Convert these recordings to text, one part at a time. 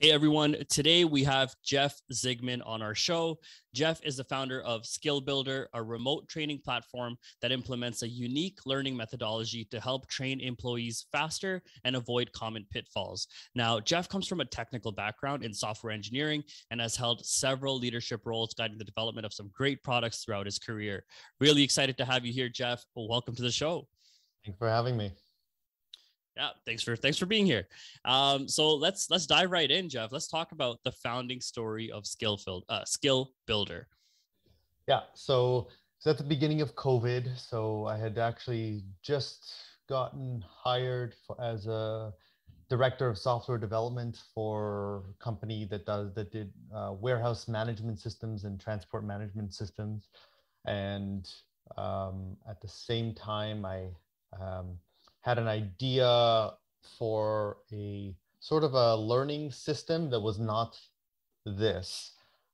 Hey everyone, today we have Jeff Zigman on our show. Jeff is the founder of Skill Builder, a remote training platform that implements a unique learning methodology to help train employees faster and avoid common pitfalls. Now, Jeff comes from a technical background in software engineering and has held several leadership roles guiding the development of some great products throughout his career. Really excited to have you here, Jeff. Welcome to the show. Thanks for having me. Yeah, thanks for being here. So let's dive right in, Jeff. Let's talk about the founding story of Skill Builder. Yeah, so at the beginning of COVID. So I had actually just gotten hired as a director of software development for a company that did warehouse management systems and transport management systems, and at the same time I had an idea for a sort of a learning system that was not this.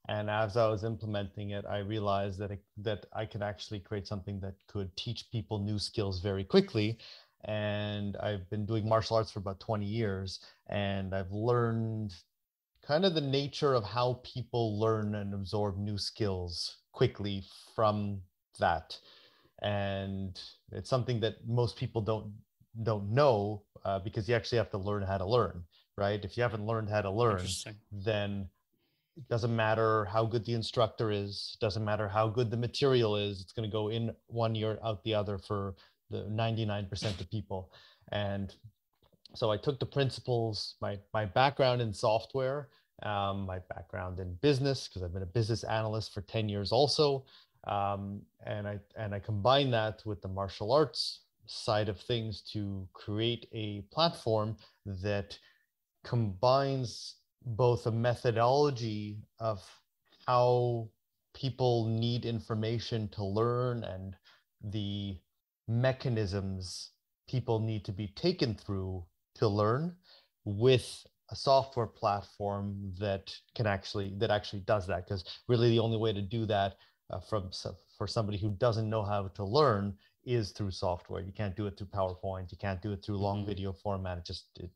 And as I was implementing it, I realized that I could actually create something that could teach people new skills very quickly. And I've been doing martial arts for about 20 years, and I've learned kind of the nature of how people learn and absorb new skills quickly from that. And it's something that most people don't know, because you actually have to learn how to learn, right? If you haven't learned how to learn, then it doesn't matter how good the instructor is, doesn't matter how good the material is, it's going to go in one ear, out the other for the 99% of people. And so I took the principles, my background in software, my background in business, because I've been a business analyst for 10 years also, and I combined that with the martial arts side of things to create a platform that combines both a methodology of how people need information to learn and the mechanisms people need to be taken through to learn, with a software platform that actually does that. Because really the only way to do that for somebody who doesn't know how to learn is through software. You can't do it through PowerPoint. You can't do it through long video format. It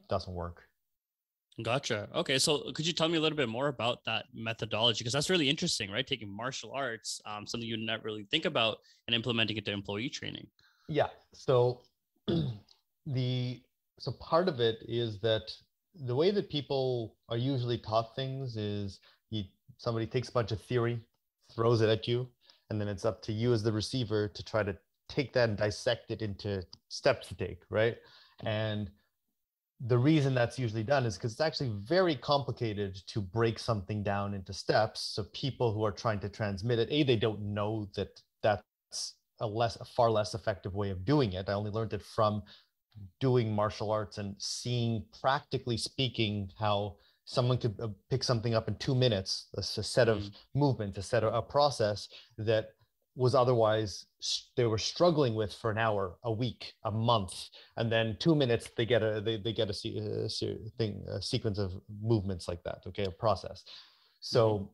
doesn't work. Gotcha. Okay. So could you tell me a little bit more about that methodology? Because that's really interesting, right? Taking martial arts, something you never really think about, and implementing it to employee training. Yeah. So part of it is that the way that people are usually taught things is somebody takes a bunch of theory, throws it at you, and then it's up to you as the receiver to try to take that and dissect it into steps to take, right? And the reason that's usually done is because it's actually very complicated to break something down into steps. So people who are trying to transmit it, they don't know that that's a far less effective way of doing it. I only learned it from doing martial arts and seeing, practically speaking, how someone could pick something up in 2 minutes, a set of movements, a process that was otherwise they were struggling with for an hour, a week, a month, and then 2 minutes they get a sequence of movements like that. Okay, a process. So,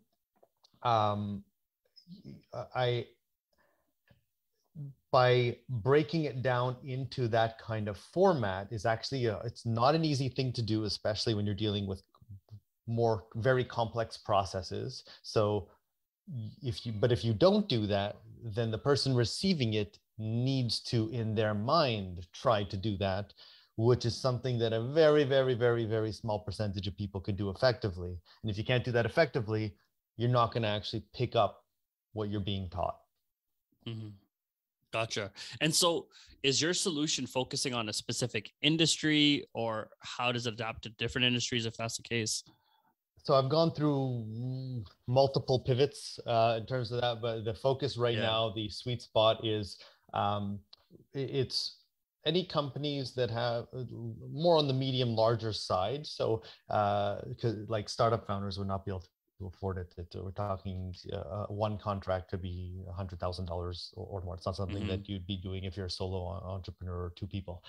by breaking it down into that kind of format is actually it's not an easy thing to do, especially when you're dealing with very complex processes. So if you don't do that, then the person receiving it needs to, in their mind, try to do that, which is something that a very, very, very, very small percentage of people could do effectively. And if you can't do that effectively, you're not going to actually pick up what you're being taught. Mm-hmm. Gotcha. And so is your solution focusing on a specific industry, or how does it adapt to different industries if that's the case? So I've gone through multiple pivots in terms of that, but the focus right now, the sweet spot is it's any companies that have more on the medium, larger side. So because like startup founders would not be able to afford it. We're talking one contract could be $100,000 or more. It's not something that you'd be doing if you're a solo entrepreneur or two people.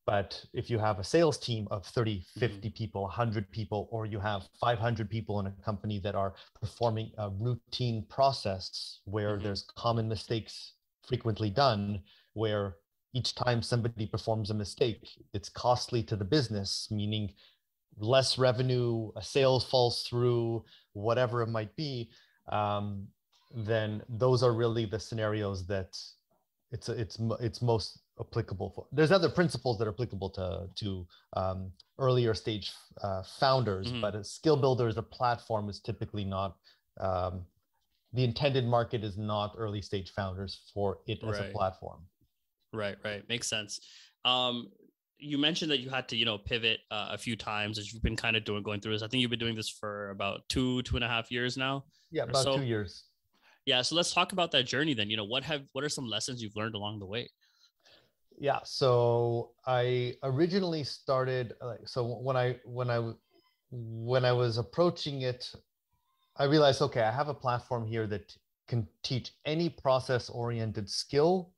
But if you have a sales team of 30, 50 people, 100 people, or you have 500 people in a company that are performing a routine process where there's common mistakes frequently done, where each time somebody performs a mistake, it's costly to the business, meaning less revenue, a sale falls through, whatever it might be, then those are really the scenarios that it's most applicable for. There's other principles that are applicable to earlier stage founders, but a skill builder as a platform is typically not, the intended market is not early stage founders for it as a platform. Right. Makes sense. You mentioned that you had to, pivot a few times as you've been kind of going through this. I think you've been doing this for about 2.5 years now. Yeah, about 2 years. Yeah. So let's talk about that journey then. What are some lessons you've learned along the way? Yeah. So I originally started, so when I was approaching it, I realized, okay, I have a platform here that can teach any process-oriented skill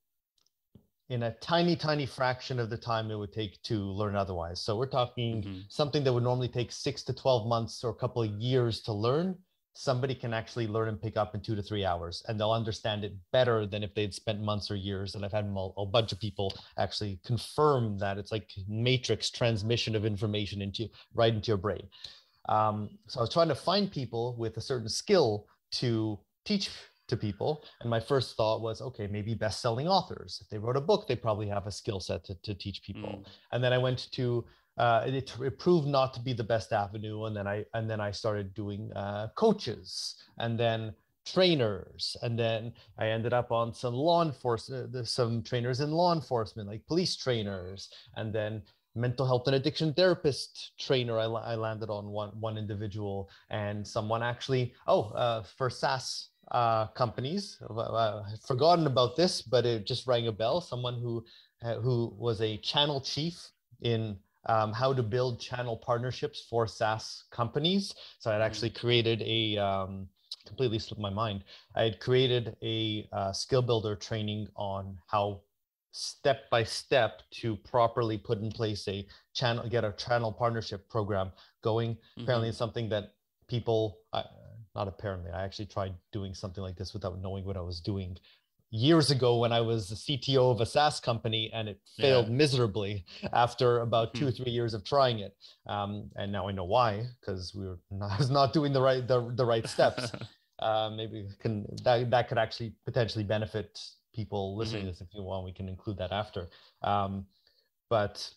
in a tiny fraction of the time it would take to learn otherwise. So we're talking something that would normally take 6 to 12 months or a couple of years to learn. Somebody can actually learn and pick up in 2 to 3 hours, and they'll understand it better than if they'd spent months or years. And I've had a bunch of people actually confirm that it's like matrix transmission of information right into your brain. So I was trying to find people with a certain skill to teach to people. And my first thought was, okay, maybe best-selling authors. If they wrote a book, they probably have a skill set to teach people. And then I went to, it proved not to be the best avenue. And then I started doing coaches, and then trainers. And then I ended up on some law enforcement, some trainers in law enforcement, like police trainers. And then mental health and addiction therapist trainer. I landed on one individual, and someone actually, for SaaS companies. I've forgotten about this, but it just rang a bell. Someone who was a channel chief in how to build channel partnerships for SaaS companies. So I'd actually created completely slipped my mind. I had created a skill builder training on how step by step to properly put in place get a channel partnership program going. Apparently it's something that people, not apparently, I actually tried doing something like this without knowing what I was doing years ago when I was the CTO of a SaaS company, and it failed miserably after about 2 or 3 years of trying it. And now I know why, because I was not doing the right steps. Maybe that could actually potentially benefit people listening to this. If you want, we can include that after. But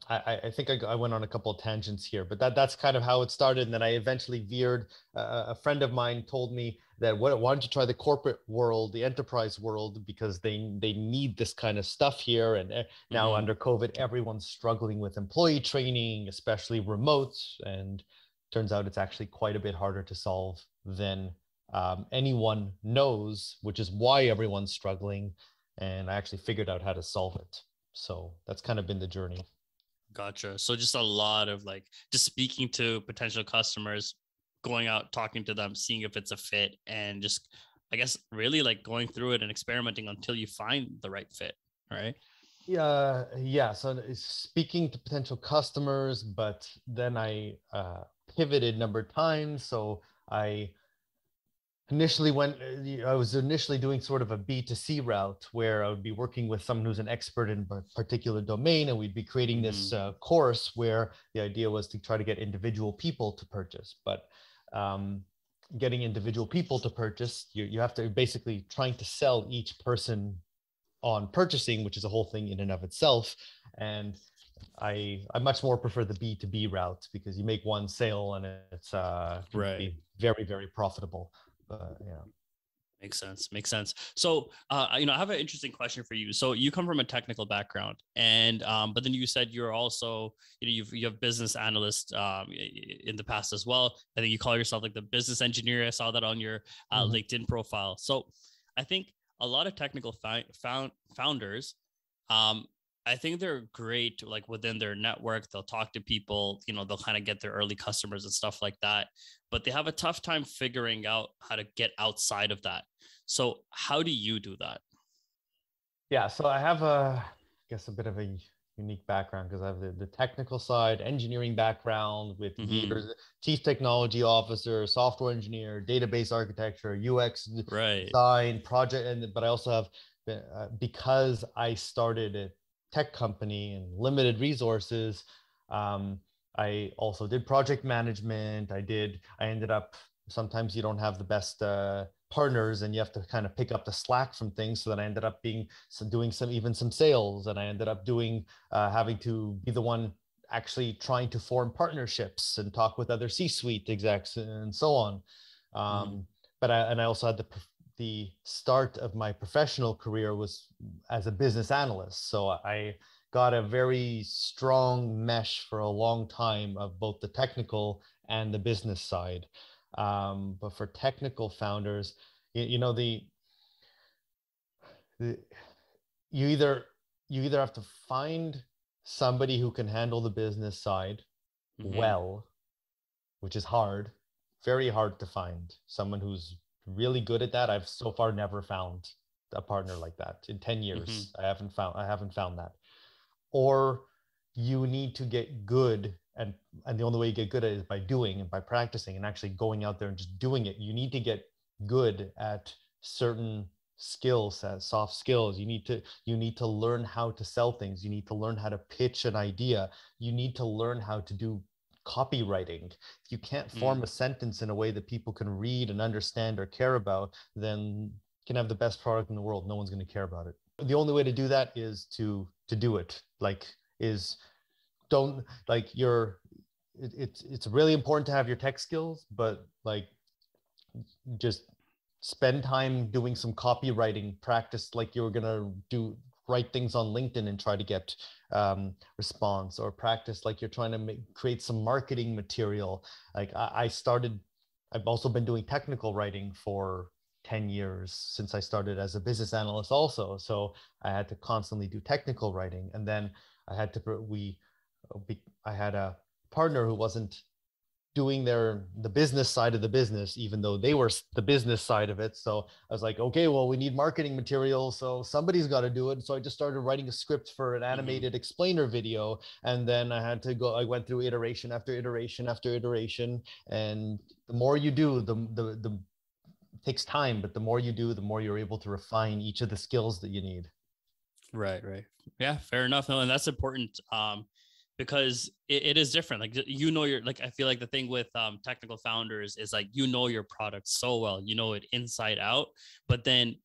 I think I went on a couple of tangents here, but that's kind of how it started. And then I eventually veered. A friend of mine told me that why don't you try the corporate world, the enterprise world, because they need this kind of stuff here. And now under COVID, everyone's struggling with employee training, especially remote. And turns out it's actually quite a bit harder to solve than anyone knows, which is why everyone's struggling. And I actually figured out how to solve it. So that's kind of been the journey. Gotcha. So just a lot of just speaking to potential customers, going out, talking to them, seeing if it's a fit, and just, I guess, really going through it and experimenting until you find the right fit. Right. Yeah. So speaking to potential customers, but then I pivoted a number of times. So I was initially doing sort of a B2C route where I would be working with someone who's an expert in a particular domain, and we'd be creating this course where the idea was to try to get individual people to purchase. But getting individual people to purchase, you have to basically trying to sell each person on purchasing, which is a whole thing in and of itself. And I much more prefer the B2B route, because you make one sale and it's very, very profitable. Yeah. Makes sense. So, I have an interesting question for you. So you come from a technical background, and but then you said you're also, you have business analyst in the past as well. I think you call yourself the business engineer. I saw that on your LinkedIn profile. So I think a lot of technical founders, I think they're great, within their network. They'll talk to people, they'll kind of get their early customers and stuff like that, but they have a tough time figuring out how to get outside of that. So how do you do that? Yeah, so I have I guess a bit of a unique background, because I have the technical side, engineering background with years, chief technology officer, software engineer, database architecture, UX design, project, but I also have, because I started a tech company and limited resources, I also did project management. I ended up, sometimes you don't have the best partners and you have to kind of pick up the slack from things. So then I ended up doing some sales, and I ended up having to be the one actually trying to form partnerships and talk with other C-suite execs and so on. But I also had the start of my professional career was as a business analyst. So I got a very strong mesh for a long time of both the technical and the business side. But for technical founders, you know, you either have to find somebody who can handle the business side well, which is hard, very hard to find someone who's really good at that. I've so far never found a partner like that in 10 years. I haven't found that. Or you need to get good, and the only way you get good at it is by doing and by practicing and actually going out there and just doing it. You need to get good at certain skills, soft skills. You need to learn how to sell things. You need to learn how to pitch an idea. You need to learn how to do copywriting. If you can't form a sentence in a way that people can read and understand or care about, then you can have the best product in the world. No one's going to care about it. The only way to do that is to do it. It's really important to have your tech skills, but just spend time doing some copywriting practice, like you're going to write things on LinkedIn and try to get response, or practice like you're trying to create some marketing material. I've also been doing technical writing for 10 years since I started as a business analyst also. So I had to constantly do technical writing. And then I had a partner who wasn't doing the business side of the business, even though they were the business side of it. So I was like, okay, well, we need marketing material, so somebody's got to do it. So I just started writing a script for an animated explainer video. And then I went through iteration after iteration after iteration. And the more you do, the takes time, but the more you do, the more you're able to refine each of the skills that you need. Right. Yeah, fair enough. No, and that's important. Because it is different. I feel like the thing with technical founders is your product so well, it inside out, but then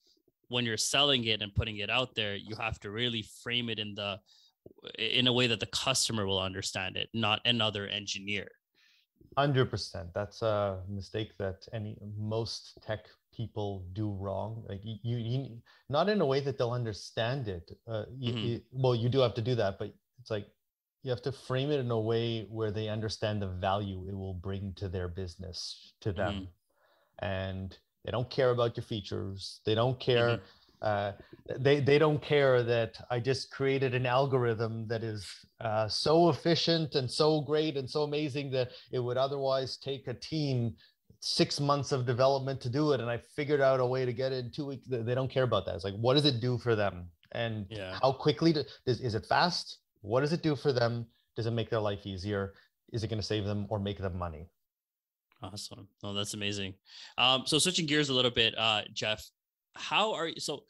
when you're selling it and putting it out there, you have to really frame it in a way that the customer will understand it, not another engineer. 100%. That's a mistake that most tech people do wrong. Like you not in a way that they'll understand it. Well, you do have to do that, but it's like, you have to frame it in a way where they understand the value it will bring to their business, to them. And they don't care about your features. They don't care. They don't care that I just created an algorithm that is so efficient and so great and so amazing that it would otherwise take a team 6 months of development to do it. And I figured out a way to get it in 2 weeks. They don't care about that. It's like, what does it do for them? And how quickly is it fast? What does it do for them? Does it make their life easier? Is it going to save them or make them money? Awesome. Oh, that's amazing. So switching gears a little bit, Jeff, how are you? So,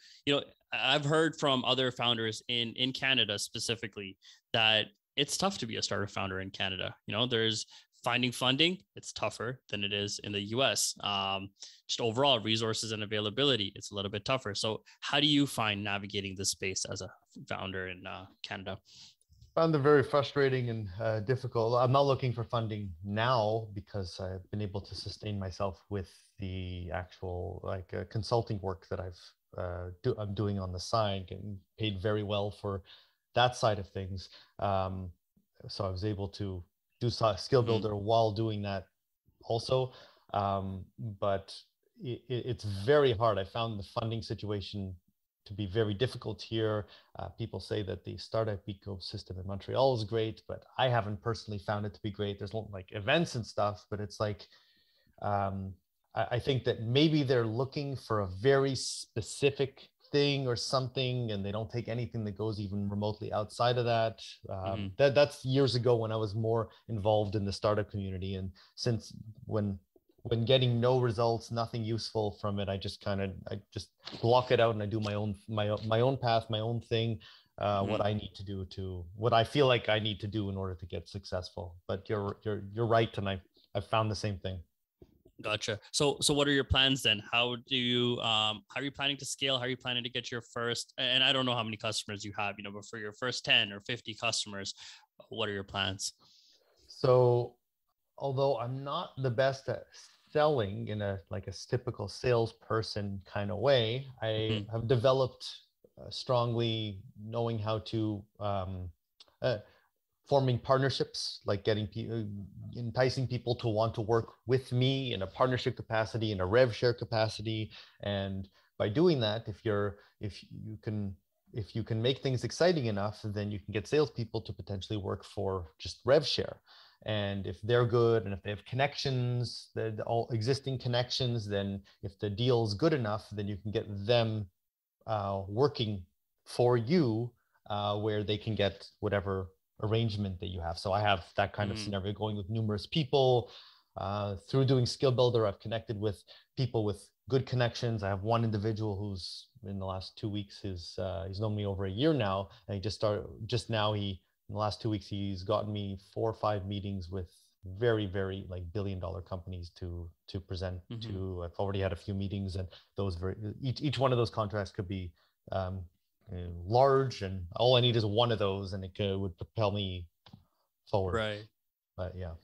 I've heard from other founders in Canada specifically that it's tough to be a startup founder in Canada. There's finding funding. It's tougher than it is in the US. Just overall resources and availability, it's a little bit tougher. So how do you find navigating this space as a founder in Canada? Found it very frustrating and difficult. I'm not looking for funding now because I've been able to sustain myself with the actual consulting work that I'm doing on the side, getting paid very well for that side of things. So I was able to do skill builder while doing that also. But it's very hard. I found the funding situation to be very difficult here. People say that the startup ecosystem in Montreal is great, but I haven't personally found it to be great. There's events and stuff, but it's I think that maybe they're looking for a very specific thing or something, and they don't take anything that goes even remotely outside of that. That's years ago when I was more involved in the startup community. And since when getting no results, nothing useful from it, I just block it out and I do my own path, my own thing. what I need to do to what I feel like I need to do in order to get successful. But you're right, and I've found the same thing. Gotcha. So what are your plans then? How are you planning to scale? How are you planning to get your first, and I don't know how many customers you have, but for your first 10 or 50 customers, what are your plans? So although I'm not the best at selling in a typical salesperson kind of way, I have developed strongly knowing how to forming partnerships, like getting enticing people to want to work with me in a partnership capacity, in a rev share capacity. And by doing that, if you can make things exciting enough, then you can get salespeople to potentially work for just rev share. And if they're good and if they have connections, all existing connections, then if the deal is good enough, then you can get them working for you, where they can get whatever arrangement that you have. So I have that kind of scenario going with numerous people. Through doing Skill Builder, I've connected with people with good connections. I have one individual who's in the last 2 weeks, he's known me over a year now, and in the last 2 weeks, he's gotten me 4 or 5 meetings with very, very billion-dollar companies to present to. I've already had a few meetings, and each one of those contracts could be large, and all I need is one of those, and it would propel me forward. Right. But yeah,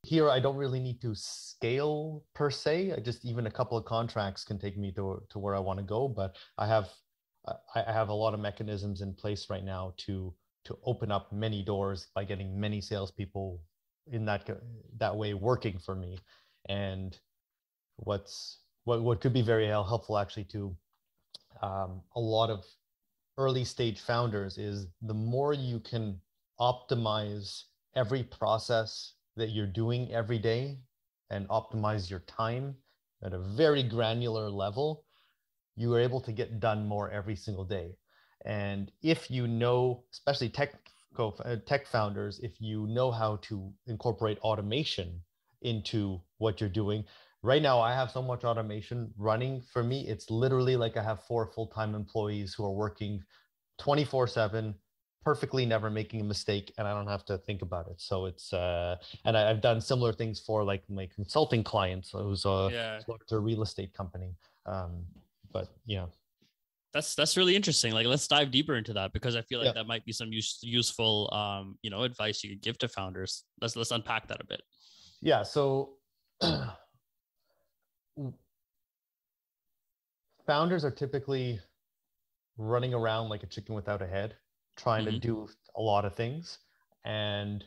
here I don't really need to scale per se. Even a couple of contracts can take me to where I want to go. But I have a lot of mechanisms in place right now to open up many doors by getting many salespeople in that way working for me. And what could be very helpful actually to a lot of early stage founders is the more you can optimize every process that you're doing every day and optimize your time at a very granular level, you are able to get done more every single day. And if you know, especially tech founders, if you know how to incorporate automation into what you're doing. Right now, I have so much automation running for me. It's literally like I have 4 full-time employees who are working 24/7, perfectly, never making a mistake, and I don't have to think about it. So it's and I've done similar things for my consulting clients, who's a real estate company. But yeah. That's really interesting. Let's dive deeper into that, because I feel like that might be some useful advice you could give to founders. Let's unpack that a bit. Yeah. So founders are typically running around like a chicken without a head, trying to do a lot of things. And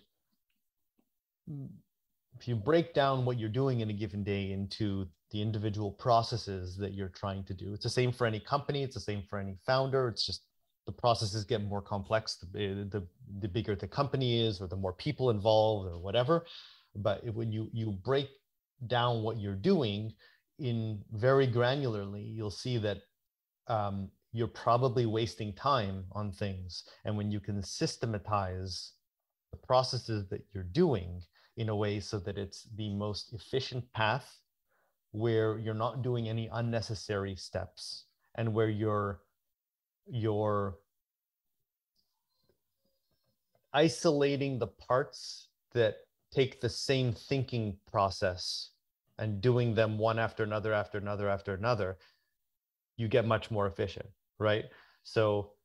if you break down what you're doing in a given day into the individual processes that you're trying to do, it's the same for any company, it's the same for any founder. It's just the processes get more complex the bigger the company is, or the more people involved, or whatever. But when you break down what you're doing in very granularly, you'll see that you're probably wasting time on things. And when you can systematize the processes that you're doing in a way so that it's the most efficient path, where you're not doing any unnecessary steps, and where you're isolating the parts that take the same thinking process and doing them one after another, after another, after another, you get much more efficient, right? So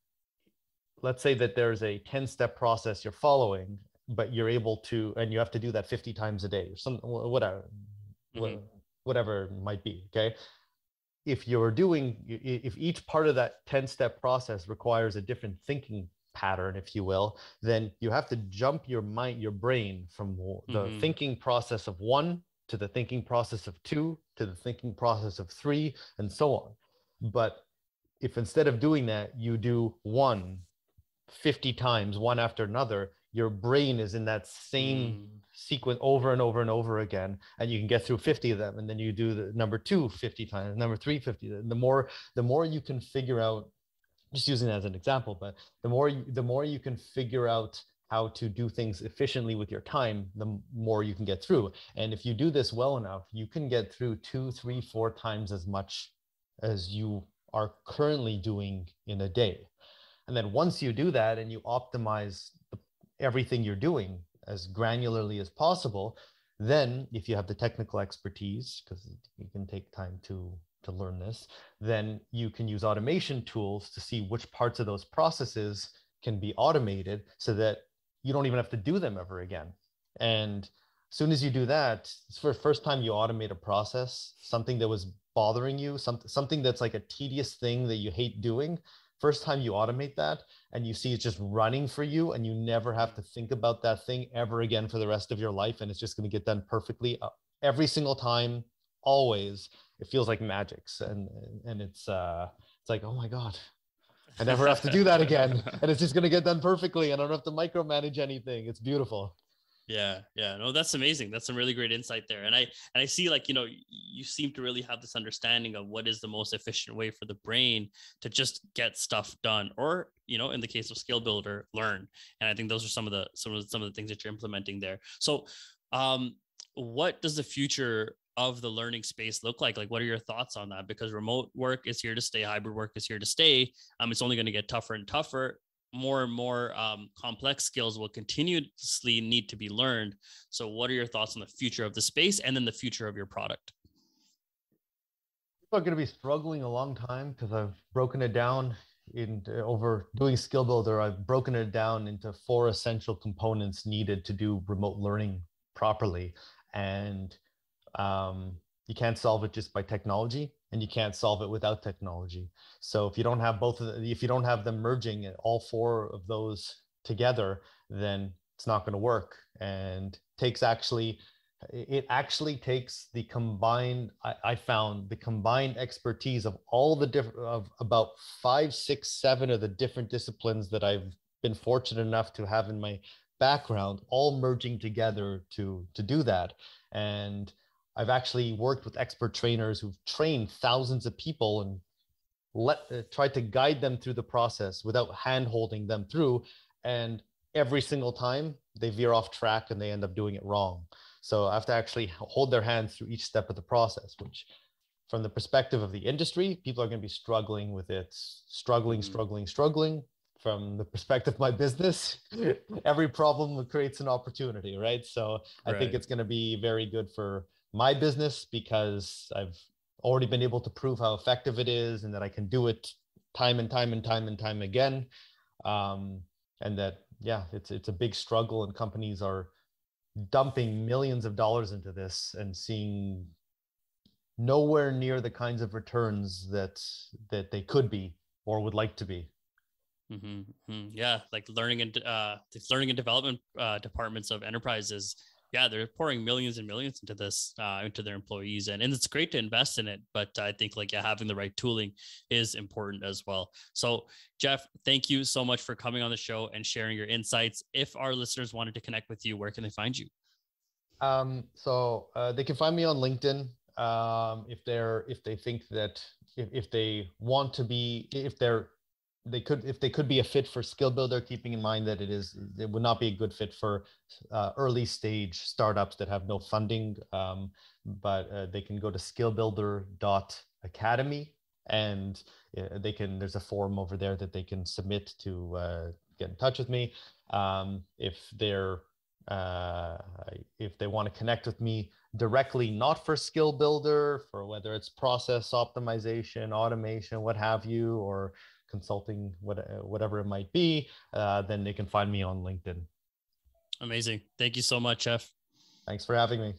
let's say that there's a 10-step process you're following, but you're able to, and you have to do that 50 times a day or something, whatever it might be, okay? If each part of that 10-step process requires a different thinking pattern, if you will, then you have to jump your brain from the thinking process of 1 to the thinking process of 2 to the thinking process of 3, and so on. But if instead of doing that, you do 50 times, one after another, your brain is in that same sequence over and over and over again, and you can get through 50 of them. And then you do the number 2 50 times, number 3 50. The more you can figure out, just using that as an example, but the more you can figure out how to do things efficiently with your time, the more you can get through. And if you do this well enough, you can get through 2, 3, 4 times as much as you are currently doing in a day. And then once you do that and you optimize everything you're doing as granularly as possible, then if you have the technical expertise, because it can take time to learn this, then you can use automation tools to see which parts of those processes can be automated so that you don't even have to do them ever again. And as soon as you do that, it's for the first time you automate a process, something that was bothering you, something that's like a tedious thing that you hate doing. First time you automate that and you see it's just running for you and you never have to think about that thing ever again for the rest of your life. And it's just going to get done perfectly every single time, always. It feels like magic. And it's like, oh my God, I never have to do that again. And it's just going to get done perfectly. And I don't have to micromanage anything. It's beautiful. Yeah. No, that's amazing. That's some really great insight there. And I see, like, you seem to really have this understanding of what is the most efficient way for the brain to just get stuff done, or, in the case of Skill Builder, learn. And I think those are some of the things that you're implementing there. So, what does the future of the learning space look like? Like, what are your thoughts on that? Because remote work is here to stay. Hybrid work is here to stay. It's only going to get tougher and tougher. More and more complex skills will continuously need to be learned. So what are your thoughts on the future of the space and then the future of your product? People are going to be struggling a long time because I've broken it down over doing Skill Builder. I've broken it down into 4 essential components needed to do remote learning properly. And you can't solve it just by technology, and you can't solve it without technology. So if you don't have if you don't have them merging all 4 of those together, then it's not going to work. And it actually takes the combined, I found the combined expertise of all the of about 5, 6, 7 of the different disciplines that I've been fortunate enough to have in my background, all merging together to do that. And I've actually worked with expert trainers who've trained thousands of people and tried to guide them through the process without hand-holding them through. And every single time they veer off track and they end up doing it wrong. So I have to actually hold their hands through each step of the process, which from the perspective of the industry, people are going to be struggling with it, struggling. From the perspective of my business, every problem creates an opportunity, right? So I think it's going to be very good for my business because I've already been able to prove how effective it is and that I can do it time and time again. And that, it's a big struggle and companies are dumping millions of dollars into this and seeing nowhere near the kinds of returns that they could be or would like to be. Yeah, like learning and development departments of enterprises. Yeah, they're pouring millions and millions into this, into their employees, and it's great to invest in it. But I think having the right tooling is important as well. So Jeff, thank you so much for coming on the show and sharing your insights. If our listeners wanted to connect with you, where can they find you? So they can find me on LinkedIn. If they think that if they want to be, if they could be a fit for Skill Builder, keeping in mind that it would not be a good fit for early stage startups that have no funding. But they can go to skillbuilder.academy and there's a form over there that they can submit to get in touch with me. If they want to connect with me directly, not for Skill Builder, for whether it's process optimization, automation, what have you, or consulting, whatever it might be, then they can find me on LinkedIn. Amazing. Thank you so much, Jeff. Thanks for having me.